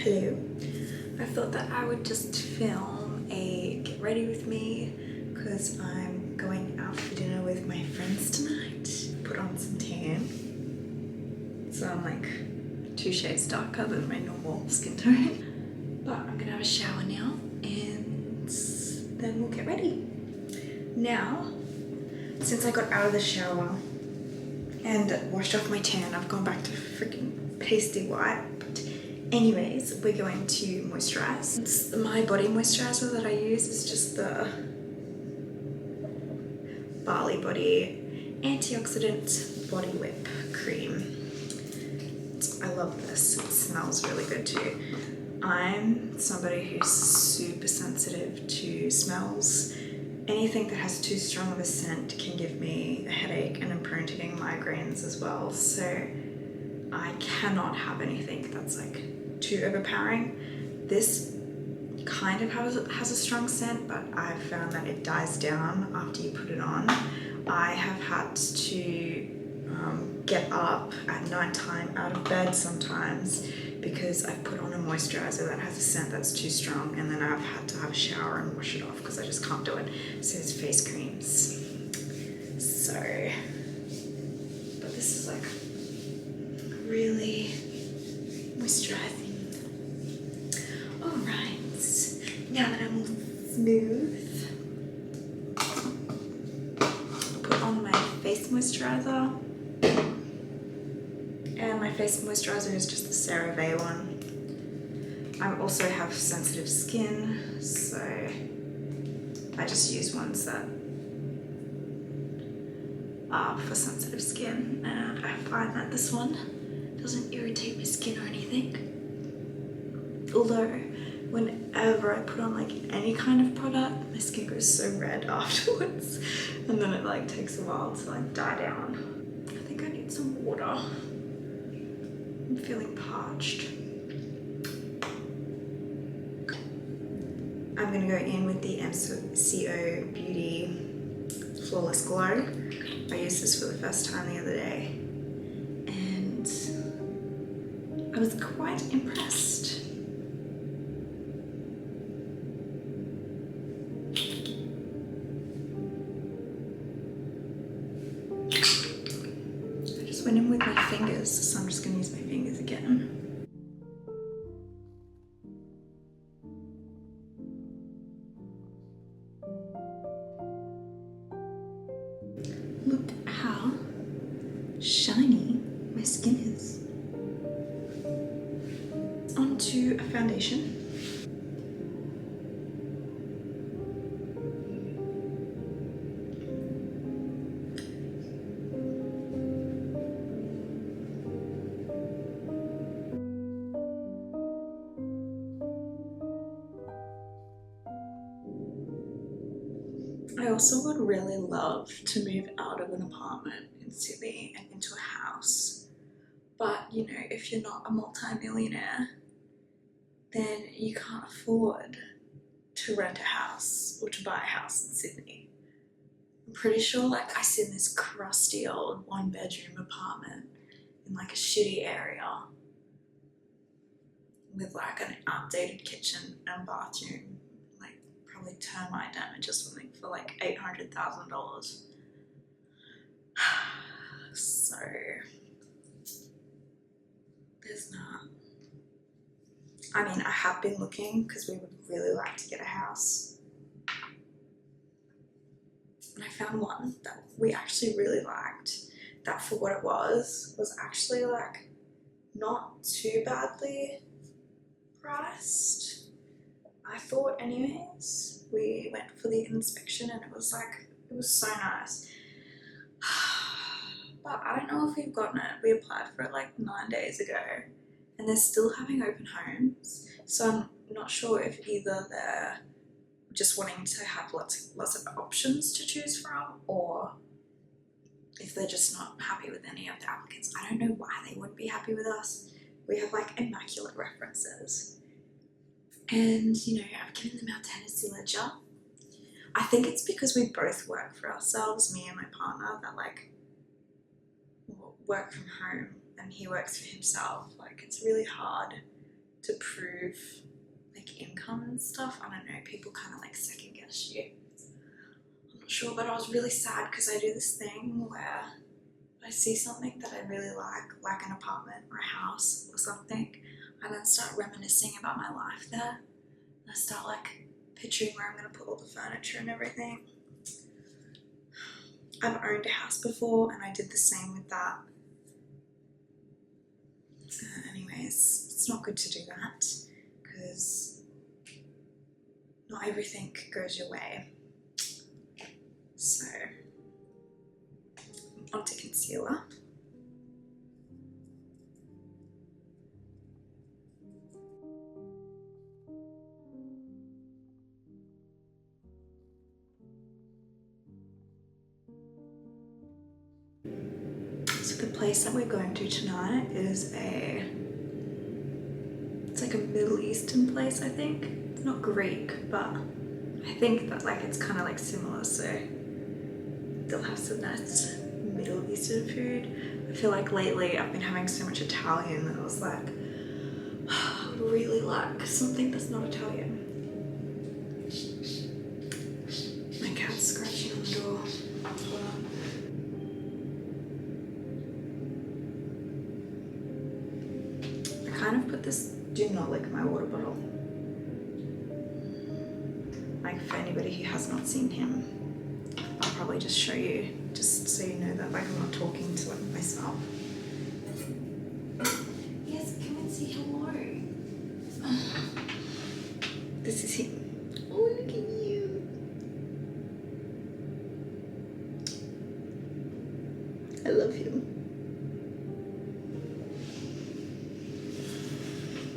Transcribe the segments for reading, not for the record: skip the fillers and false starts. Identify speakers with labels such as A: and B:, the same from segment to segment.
A: Hello. I thought that I would just film a get ready with me because I'm going out for dinner with my friends tonight. Put on some tan. So I'm like 2 shades darker than my normal skin tone. But I'm gonna have a shower now and then we'll get ready. Now, since I got out of the shower and washed off my tan, I've gone back to freaking pasty white. Anyways, we're going to moisturize. My body moisturizer that I use is just the Bali Body Antioxidant Body Whip Cream. I love this. It smells really good too. I'm somebody who's super sensitive to smells. Anything that has too strong of a scent can give me a headache, and I'm prone to getting migraines as well. So I cannot have anything that's like too overpowering. This kind of has a strong scent, but I've found that it dies down after you put it on. I have had to get up at night time out of bed sometimes because I've put on a moisturizer that has a scent that's too strong, and then I've had to have a shower and wash it off because I just can't do it. So it's face creams. So, but this is like really moisturizing. Alright, now that I'm all smooth, I'll put on my face moisturizer. And my face moisturizer is just the CeraVe one. I also have sensitive skin, so I just use ones that are for sensitive skin, and I find that this one doesn't irritate my skin or anything. Although, whenever I put on like any kind of product, my skin goes so red afterwards, and then it like takes a while to like die down. I think I need some water. I'm feeling parched. I'm gonna go in with the MCO Beauty Flawless Glow. I used this for the first time the other day, and I was quite impressed. I just went in with my fingers, so I'm just going to use my fingers again. Look how shiny my skin is. Onto a foundation. I also would really love to move out of an apartment in Sydney and into a house. But, you know, if you're not a multi-millionaire, then you can't afford to rent a house or to buy a house in Sydney. I'm pretty sure like I sit in this crusty old 1-bedroom apartment in like a shitty area with like an outdated kitchen and bathroom, like probably termite damage or something, for like $800,000. So there's not. I mean, I have been looking because we would really like to get a house. And I found one that we actually really liked, that for what it was actually like not too badly priced, I thought. Anyways, we went for the inspection and it was so nice. But I don't know if we've gotten it. We applied for it like 9 days ago and they're still having open homes, so I'm not sure if either they're just wanting to have lots of options to choose from, or if they're just not happy with any of the applicants. I don't know why they wouldn't be happy with us. We have like immaculate references. And, you know, I've given them our tenancy ledger. I think it's because we both work for ourselves, me and my partner, that like work from home and he works for himself. Like, it's really hard to prove like income and stuff. I don't know, people kind of like second guess you. I'm not sure, but I was really sad because I do this thing where I see something that I really like an apartment or a house or something, I then start reminiscing about my life there. And I start like picturing where I'm going to put all the furniture and everything. I've owned a house before and I did the same with that. Anyways, it's not good to do that because not everything goes your way. So, onto concealer. So the place that we're going to tonight is it's like a Middle Eastern place, I think. It's not Greek, but I think that like it's kind of like similar, so they'll have some nice Middle Eastern food. I feel like lately I've been having so much Italian that I was like, I would really like something that's not Italian. My cat's scratching on the door. Hold on. I kind of put this do not lick my water bottle. Like for anybody who has not seen him, I'll probably just show you, just so you know that like I'm not talking to like myself. Yes, come and say hello. This is him. Oh, look at you. I love him.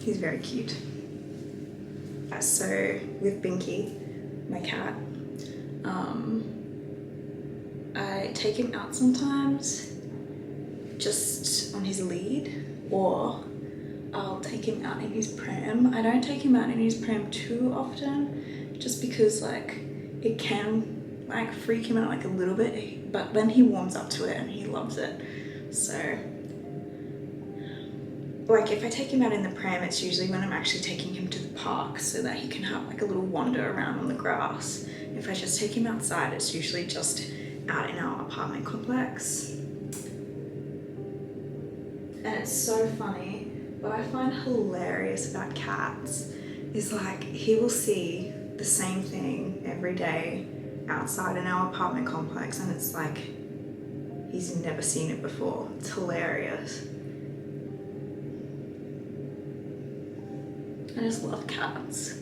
A: He's very cute. So with Binky, my cat, I take him out sometimes just on his lead, or I'll take him out in his pram. I don't take him out in his pram too often just because like it can like freak him out like a little bit, but then he warms up to it and he loves it. So like if I take him out in the pram, it's usually when I'm actually taking him to the park so that he can have like a little wander around on the grass. If I just take him outside, it's usually just out in our apartment complex. And it's so funny, what I find hilarious about cats is like he will see the same thing every day outside in our apartment complex and it's like he's never seen it before. It's hilarious. I just love cats.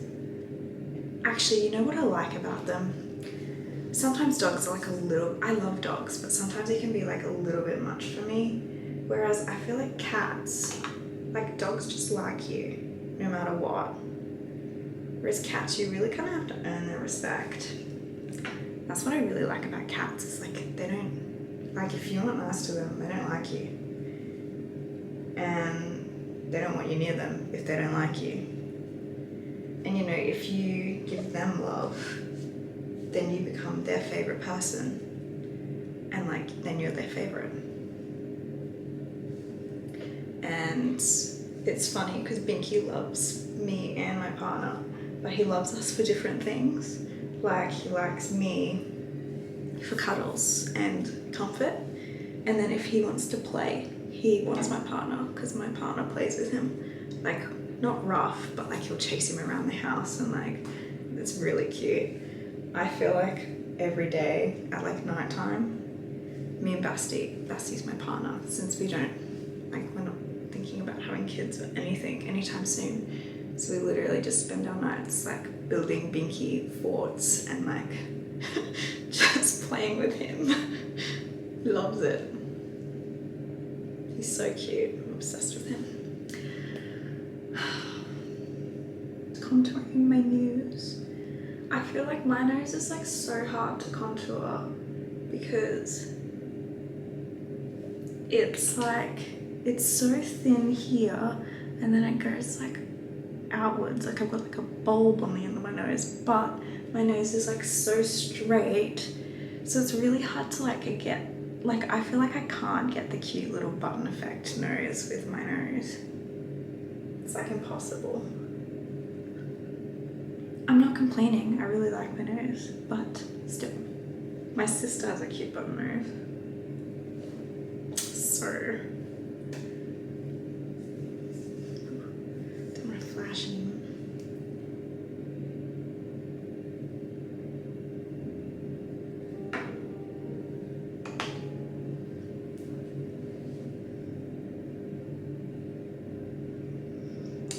A: Actually, you know what I like about them? Sometimes dogs are like a little, I love dogs, but sometimes they can be like a little bit much for me. Whereas I feel like cats, like dogs just like you, no matter what. Whereas cats, you really kind of have to earn their respect. That's what I really like about cats, is like they don't, like if you're not nice to them, they don't like you. And they don't want you near them if they don't like you. And you know, if you give them love, then you become their favorite person. And like, then you're their favorite. And it's funny because Binky loves me and my partner, but he loves us for different things. Like he likes me for cuddles and comfort. And then if he wants to play, he wants my partner because my partner plays with him. Like, not rough, but like he'll chase him around the house and like, it's really cute. I feel like every day at like nighttime, me and Basty's my partner, since we don't, like we're not thinking about having kids or anything anytime soon. So we literally just spend our nights like building Binky forts and like just playing with him. He loves it. He's so cute, I'm obsessed with him. Contouring my nose. I feel like my nose is like so hard to contour because it's like, it's so thin here and then it goes like outwards, like I've got like a bulb on the end of my nose, but my nose is like so straight, so it's really hard to like get, like I feel like I can't get the cute little button effect nose with my nose. It's like impossible. I'm not complaining, I really like my nose, but still. My sister has a cute bottom nose. So, don't want to flash anymore.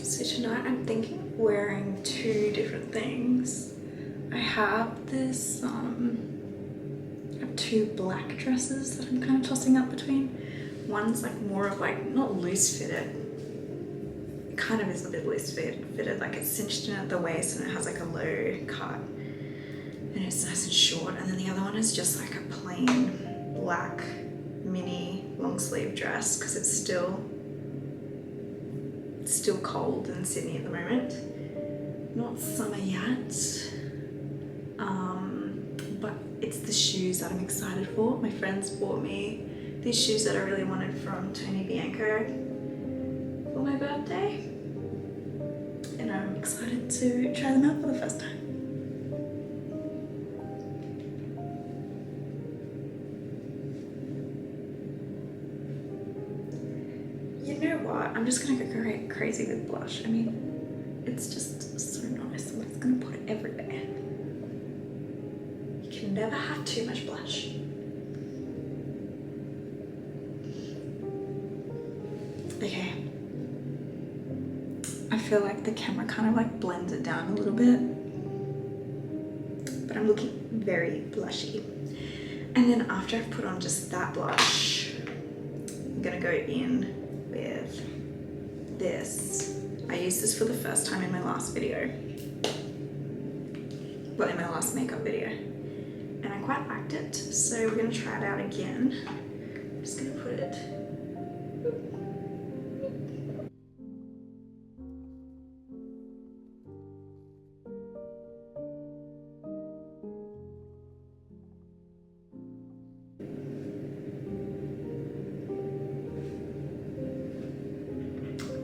A: So tonight I'm thinking of wearing two different things. I have this, I have two black dresses that I'm kind of tossing up between. One's like more of like, not loose fitted, it kind of is a bit loose fitted, like it's cinched in at the waist and it has like a low cut and it's nice and short. And then the other one is just like a plain black mini long sleeve dress because it's still cold in Sydney at the moment. Not summer yet, but it's the shoes that I'm excited for. My friends bought me these shoes that I really wanted from Tony Bianco for my birthday, and I'm excited to try them out for the first time. You know what? I'm just gonna go crazy with blush. I mean, it's just so nice. I'm just gonna put it everywhere. You can never have too much blush. Okay. I feel like the camera kind of like blends it down a little bit, but I'm looking very blushy. And then after I've put on just that blush, I'm gonna go in with this. I used this for the first time in my last video. Well, in my last makeup video. And I quite liked it, so we're gonna try it out again. I'm just gonna put it.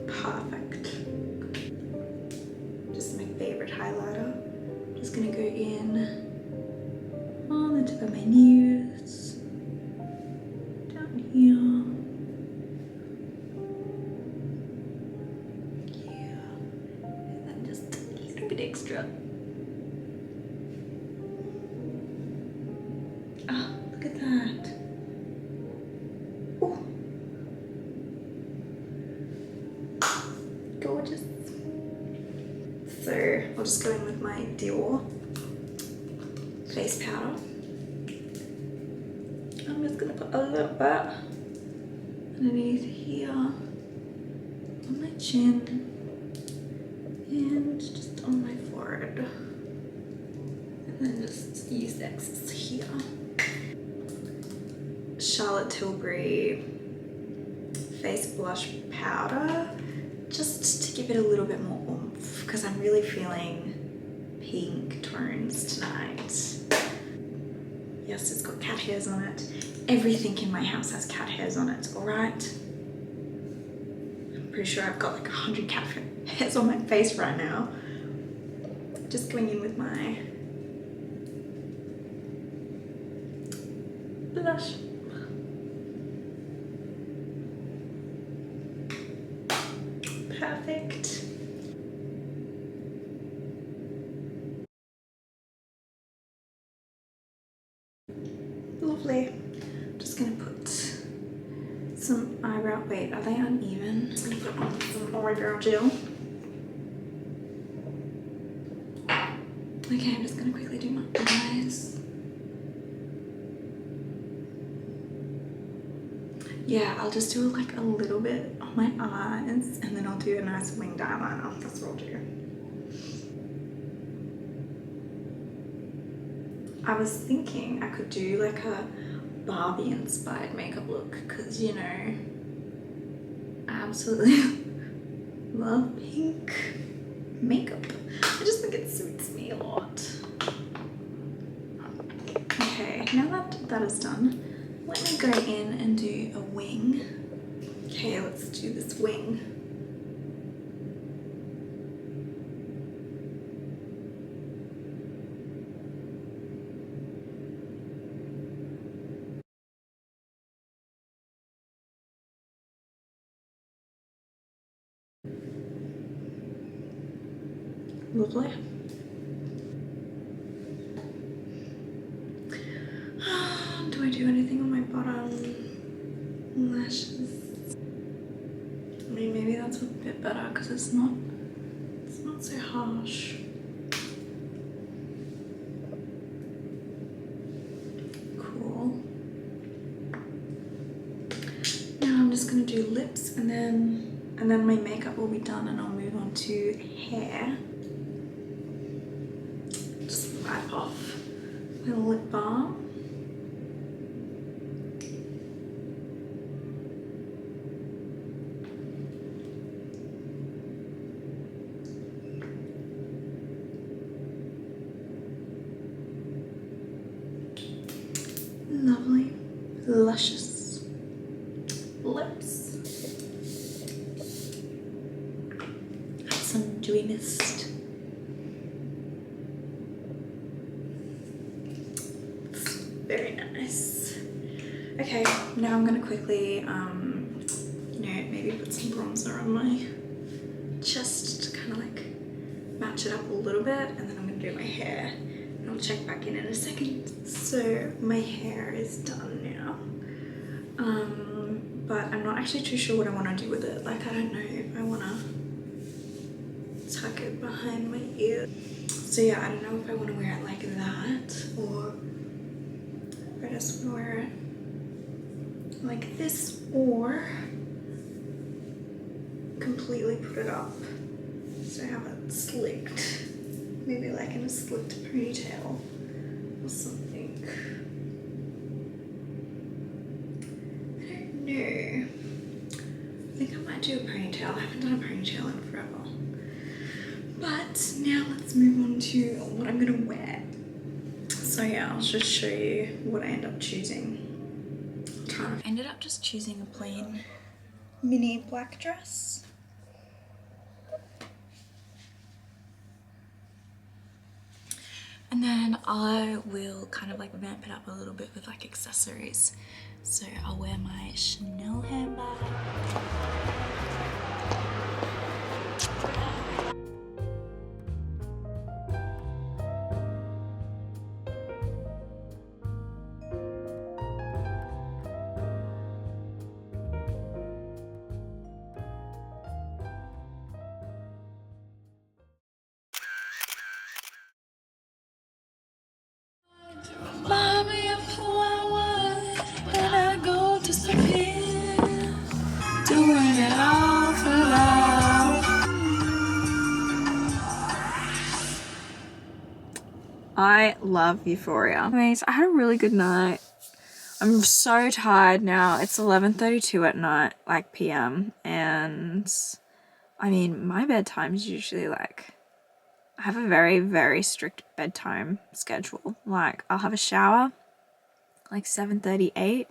A: Perfect. Just my favorite highlighter. Just gonna go in on the tip of my nose, down here. Yeah, and then just a little bit extra. Ah, look at that. Ooh. Gorgeous. So I'll just go in with my Dior face powder. I'm just gonna put a little bit underneath here on my chin and just on my forehead, and then just use the excess here. Charlotte Tilbury face blush powder, just to give it a little bit more oomph because I'm really feeling pink tones tonight. Yes, it's got cat hairs on it. Everything in my house has cat hairs on it, alright? I'm pretty sure I've got like 100 cat hairs on my face right now. Just going in with my blush. Perfect. Lovely. Just gonna put some eyebrow. Wait, are they uneven? I'm gonna put on some eyebrow gel. Okay, I'm just gonna quickly do my eyes. Yeah, I'll just do like a little bit on my eyes and then I'll do a nice winged eyeliner. That's what I'll do. I was thinking I could do like a Barbie inspired makeup look because, you know, I absolutely love pink makeup. I just think it suits me a lot. Okay, now that that is done, let me go in and do a wing. Okay, let's do this wing. Lovely. Do I do anything on my bottom lashes? I mean, maybe that's a bit better because it's not so harsh. Cool. Now I'm just gonna do lips and then my makeup will be done and I'll move on to hair. Just wipe off my lip balm. Lovely, luscious lips. Add some dewy mist. It's very nice. Okay, now I'm gonna quickly, maybe put some bronzer on my chest to kind of like match it up a little bit, and then I'm gonna do my hair. I'll check back in a second. So my hair is done now, but I'm not actually too sure what I want to do with it. Like, I don't know if I want to tuck it behind my ear. So yeah, I don't know if I want to wear it like that or if I just want to wear it like this or completely put it up so I have it slicked. Maybe like in a slicked ponytail or something. I don't know. I think I might do a ponytail. I haven't done a ponytail in forever. But now let's move on to what I'm gonna wear. So yeah, I'll just show you what I end up choosing. I ended up just choosing a plain mini black dress. And then I will kind of like vamp it up a little bit with like accessories. So I'll wear my Chanel handbag. Buy me a flower and I go disappear. Doing it all for love. I love Euphoria. Anyways, I had a really good night. I'm so tired now. It's 11:32 at night, like PM, and I mean, my bedtime is usually like, I have a very, very strict bedtime schedule. Like, I'll have a shower, like 7:38,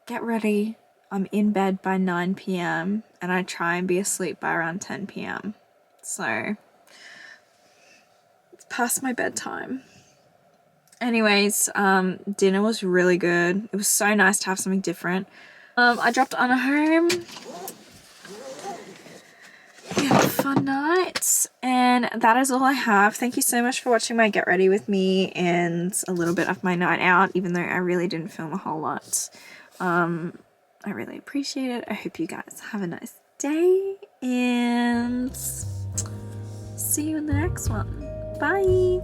A: get ready, I'm in bed by 9 PM, and I try and be asleep by around 10 PM. So, it's past my bedtime. Anyways, dinner was really good. It was so nice to have something different. I dropped Anna home. We had a fun night, and that is all I have. Thank you so much for watching my get ready with me and a little bit of my night out, even though I really didn't film a whole lot. I really appreciate it. I hope you guys have a nice day, and see you in the next one. Bye!